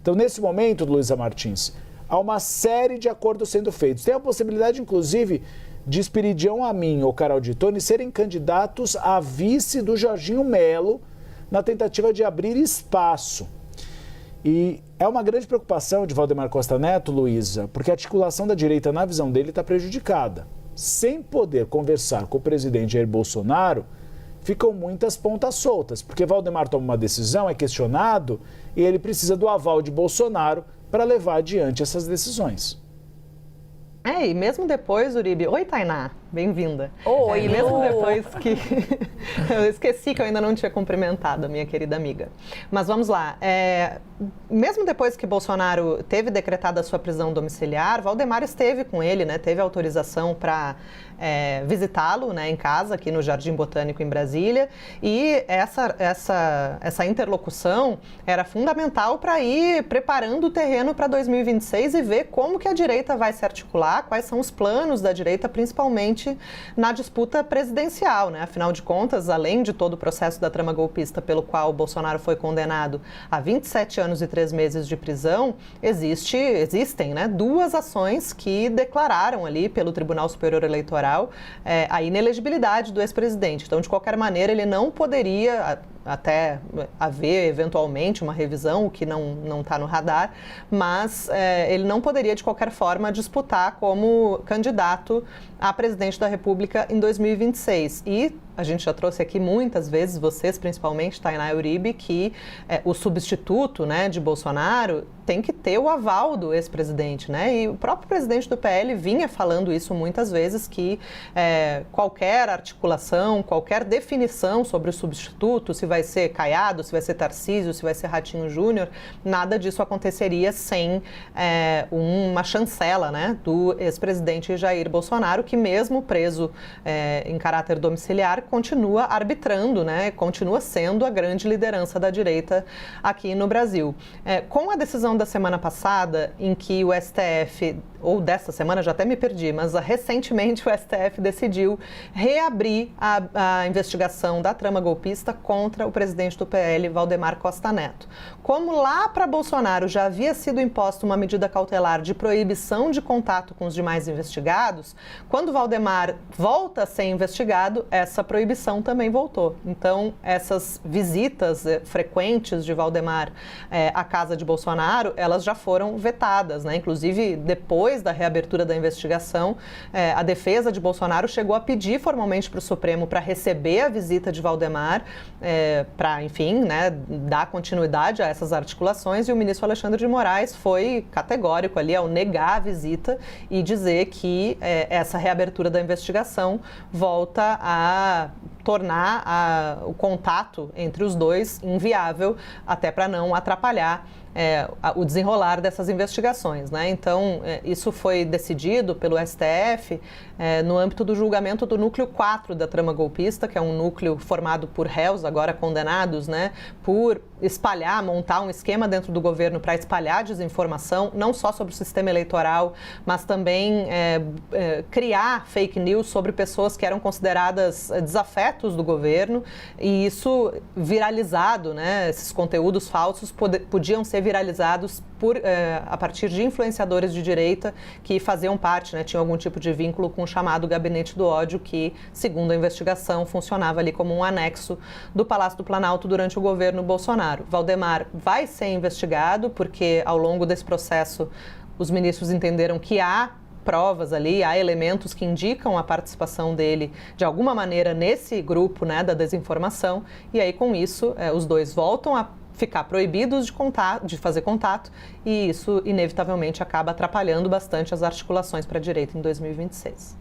Então, nesse momento, Luísa Martins, há uma série de acordos sendo feitos. Tem a possibilidade, inclusive, de Esperidião Amin ou Carol de Tone serem candidatos a vice do Jorginho Melo na tentativa de abrir espaço. E é uma grande preocupação de Valdemar Costa Neto, Luísa, porque a articulação da direita, na visão dele, está prejudicada. Sem poder conversar com o presidente Jair Bolsonaro, ficam muitas pontas soltas, porque Valdemar toma uma decisão, é questionado, e ele precisa do aval de Bolsonaro para levar adiante essas decisões. E mesmo depois, Uribe... Oi, Tainá, bem-vinda. Oi, e mesmo depois que... Eu esqueci que eu ainda não tinha cumprimentado a minha querida amiga. Mas vamos lá. Mesmo depois que Bolsonaro teve decretada a sua prisão domiciliar, Valdemar esteve com ele, né? Teve autorização para visitá-lo, né, em casa, aqui no Jardim Botânico, em Brasília. E essa interlocução era fundamental para ir preparando o terreno para 2026 e ver como que a direita vai se articular, quais são os planos da direita, principalmente na disputa presidencial, né? Afinal de contas, além de todo o processo da trama golpista pelo qual Bolsonaro foi condenado a 27 anos e 3 meses de prisão, existem, né, 2 ações que declararam ali pelo Tribunal Superior Eleitoral a inelegibilidade do ex-presidente. Então, de qualquer maneira, ele não poderia, até haver eventualmente uma revisão, o que não está no radar, mas ele não poderia de qualquer forma disputar como candidato a presidente da República em 2026. E a gente já trouxe aqui muitas vezes, vocês principalmente, Tainá e Uribe, que o substituto, né, de Bolsonaro tem que ter o aval do ex-presidente, né? E o próprio presidente do PL vinha falando isso muitas vezes, que qualquer articulação, qualquer definição sobre o substituto, se vai ser Caiado, se vai ser Tarcísio, se vai ser Ratinho Júnior, nada disso aconteceria sem uma chancela, né, do ex-presidente Jair Bolsonaro, que mesmo preso em caráter domiciliar, continua arbitrando, né, continua sendo a grande liderança da direita aqui no Brasil. Com a decisão da semana passada, em que o STF, ou desta semana, já até me perdi, mas recentemente o STF decidiu reabrir a investigação da trama golpista contra o presidente do PL, Valdemar Costa Neto. Como lá para Bolsonaro já havia sido imposta uma medida cautelar de proibição de contato com os demais investigados, quando Valdemar volta a ser investigado, essa proibição também voltou. Então, essas visitas frequentes de Valdemar à casa de Bolsonaro, elas já foram vetadas, né? Inclusive, depois da reabertura da investigação, a defesa de Bolsonaro chegou a pedir formalmente para o Supremo para receber a visita de Valdemar, para, enfim, né, dar continuidade a essas articulações, e o ministro Alexandre de Moraes foi categórico ali ao negar a visita e dizer que essa reabertura da investigação volta a tornar o contato entre os dois inviável, até para não atrapalhar o desenrolar dessas investigações, né? Então, isso foi decidido pelo STF no âmbito do julgamento do núcleo 4 da trama golpista, que é um núcleo formado por réus, agora condenados, né, por montar um esquema dentro do governo para espalhar desinformação, não só sobre o sistema eleitoral, mas também criar fake news sobre pessoas que eram consideradas desafetos do governo, e isso viralizado, né, esses conteúdos falsos podiam ser viralizados a partir de influenciadores de direita que faziam parte, né, tinham algum tipo de vínculo com o chamado Gabinete do Ódio, que, segundo a investigação, funcionava ali como um anexo do Palácio do Planalto durante o governo Bolsonaro. Valdemar vai ser investigado porque, ao longo desse processo, os ministros entenderam que há provas ali, há elementos que indicam a participação dele de alguma maneira nesse grupo, né, da desinformação, e aí com isso os dois voltam a ficar proibidos de fazer contato, e isso inevitavelmente acaba atrapalhando bastante as articulações para a direita em 2026.